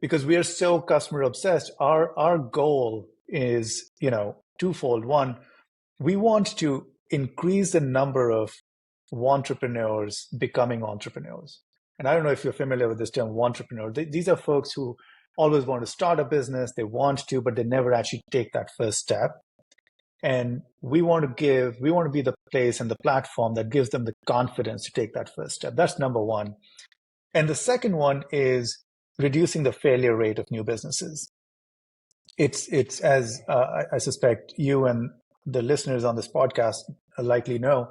because we are so customer obsessed. Our goal is, twofold. One, we want to increase the number of entrepreneurs becoming entrepreneurs. And I don't know if you're familiar with this term, entrepreneur. These are folks who always want to start a business, they want to, but they never actually take that first step. And we want to be the place and the platform that gives them the confidence to take that first step. That's number one. And the second one is reducing the failure rate of new businesses. It's as I suspect you and the listeners on this podcast likely know,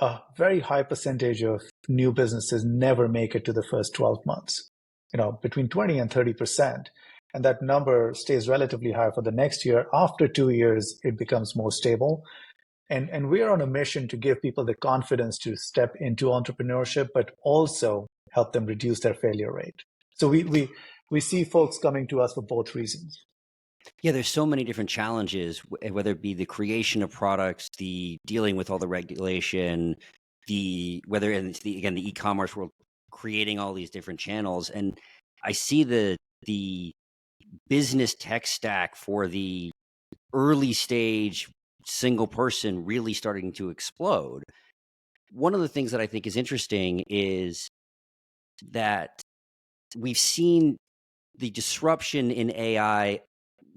a very high percentage of new businesses never make it to the first 12 months, between 20 and 30%. And that number stays relatively high for the next year. After 2 years, it becomes more stable. And we're on a mission to give people the confidence to step into entrepreneurship, but also help them reduce their failure rate. So we see folks coming to us for both reasons. Yeah, there's so many different challenges, whether it be the creation of products, the dealing with all the regulation, whether it's the e-commerce world, creating all these different channels. And I see the business tech stack for the early stage single person really starting to explode. One of the things that I think is interesting is that we've seen the disruption in AI.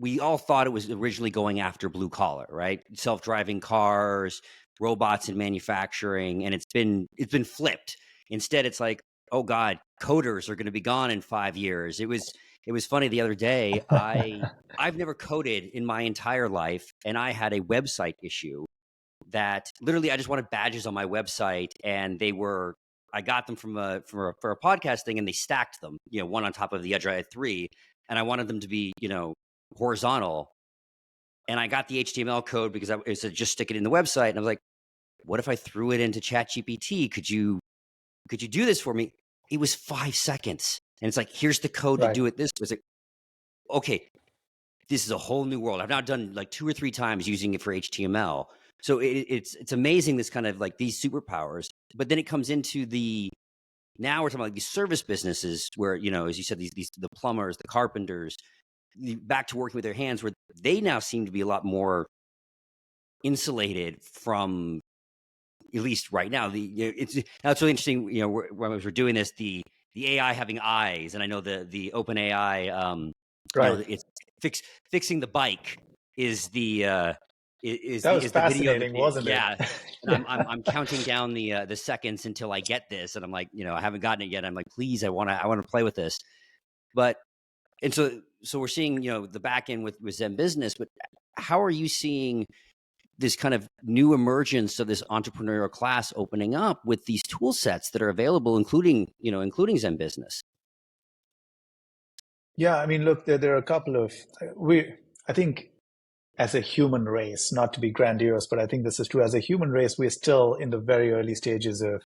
We all thought it was originally going after blue collar, right? Self-driving cars, robots in manufacturing, and it's been flipped. Instead, it's like, oh God, coders are going to be gone in 5 years. It was funny the other day. I've never coded in my entire life, and I had a website issue that literally I just wanted badges on my website, and I got them for a podcast thing, and they stacked them, one on top of the other. I had 3, and I wanted them to be, horizontal. And I got the HTML code because it said just stick it in the website. And I was like, what if I threw it into ChatGPT? Could you do this for me? It was 5 seconds. And it's like, here's the code to do it this way. It's like, okay, this is a whole new world. I've now done like 2 or 3 times using it for HTML. So it's amazing, this kind of like these superpowers. But then it comes into now we're talking about like these service businesses where, as you said, the plumbers, the carpenters, back to working with their hands, where they now seem to be a lot more insulated from, at least right now. It's really interesting. When we're doing this, the AI having eyes, and I know the open AI, right? It's fixing the bike is the that was fascinating, wasn't it? Yeah. And I'm counting down the seconds until I get this, and I'm like, I haven't gotten it yet. I'm like, please, I want to play with this, and so we're seeing, the back end with ZenBusiness, but how are you seeing this kind of new emergence of this entrepreneurial class opening up with these tool sets that are available, including ZenBusiness? Yeah, I mean, look, there are a couple of, I think as a human race, not to be grandiose, but I think this is true. As a human race, we're still in the very early stages of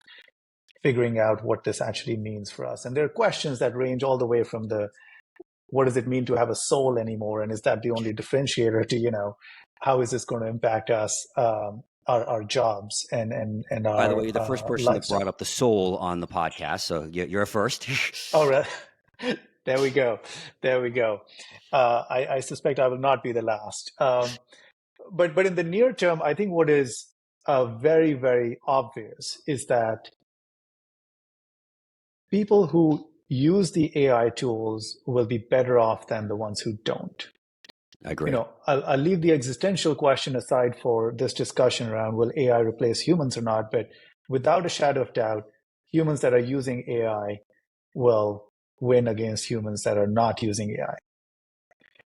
figuring out what this actually means for us. And there are questions that range all the way from what does it mean to have a soul anymore? And is that the only differentiator to, how is this going to impact us, our jobs and our By the way, you're the first person lifestyle. that brought up the soul on the podcast. So you're a first. All right. There we go. I suspect I will not be the last. But in the near term, I think what is very, very obvious is that people who use the AI tools will be better off than the ones who don't. I agree. I'll leave the existential question aside for this discussion around will AI replace humans or not, but without a shadow of doubt, humans that are using AI will win against humans that are not using AI.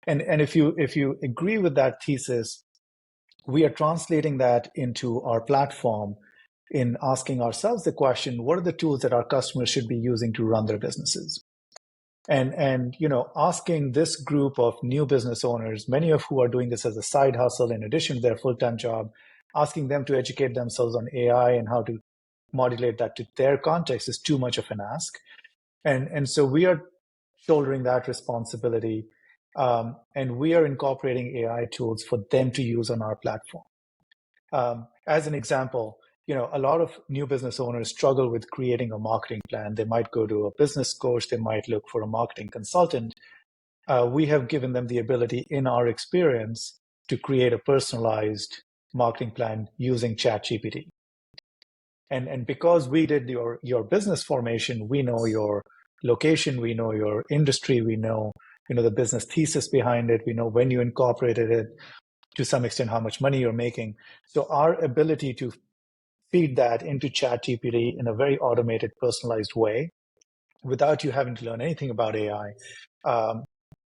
And if you agree with that thesis, we are translating that into our platform in asking ourselves the question, what are the tools that our customers should be using to run their businesses? And asking this group of new business owners, many of who are doing this as a side hustle in addition to their full-time job, asking them to educate themselves on AI and how to modulate that to their context is too much of an ask. And so we are shouldering that responsibility, and we are incorporating AI tools for them to use on our platform. As an example, a lot of new business owners struggle with creating a marketing plan. They might go to a business coach, they might look for a marketing consultant. We have given them the ability in our experience to create a personalized marketing plan using ChatGPT. And because we did your business formation, we know your location, we know your industry, we know the business thesis behind it, we know when you incorporated it, to some extent how much money you're making. So our ability to feed that into ChatGPT in a very automated, personalized way, without you having to learn anything about AI,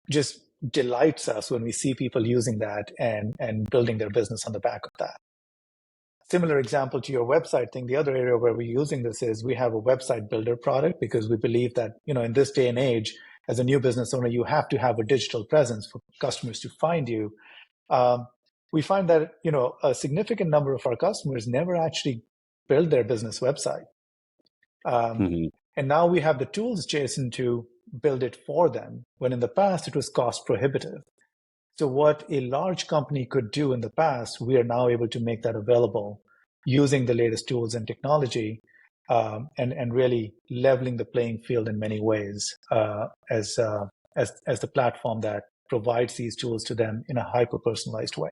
just delights us when we see people using that and building their business on the back of that. Similar example to your website thing, the other area where we're using this is we have a website builder product, because we believe that, in this day and age, as a new business owner, you have to have a digital presence for customers to find you. We find that, a significant number of our customers never actually build their business website. And now we have the tools, Jason, to build it for them, when in the past it was cost prohibitive. So what a large company could do in the past, we are now able to make that available using the latest tools and technology, and really leveling the playing field in many ways, as the platform that provides these tools to them in a hyper-personalized way.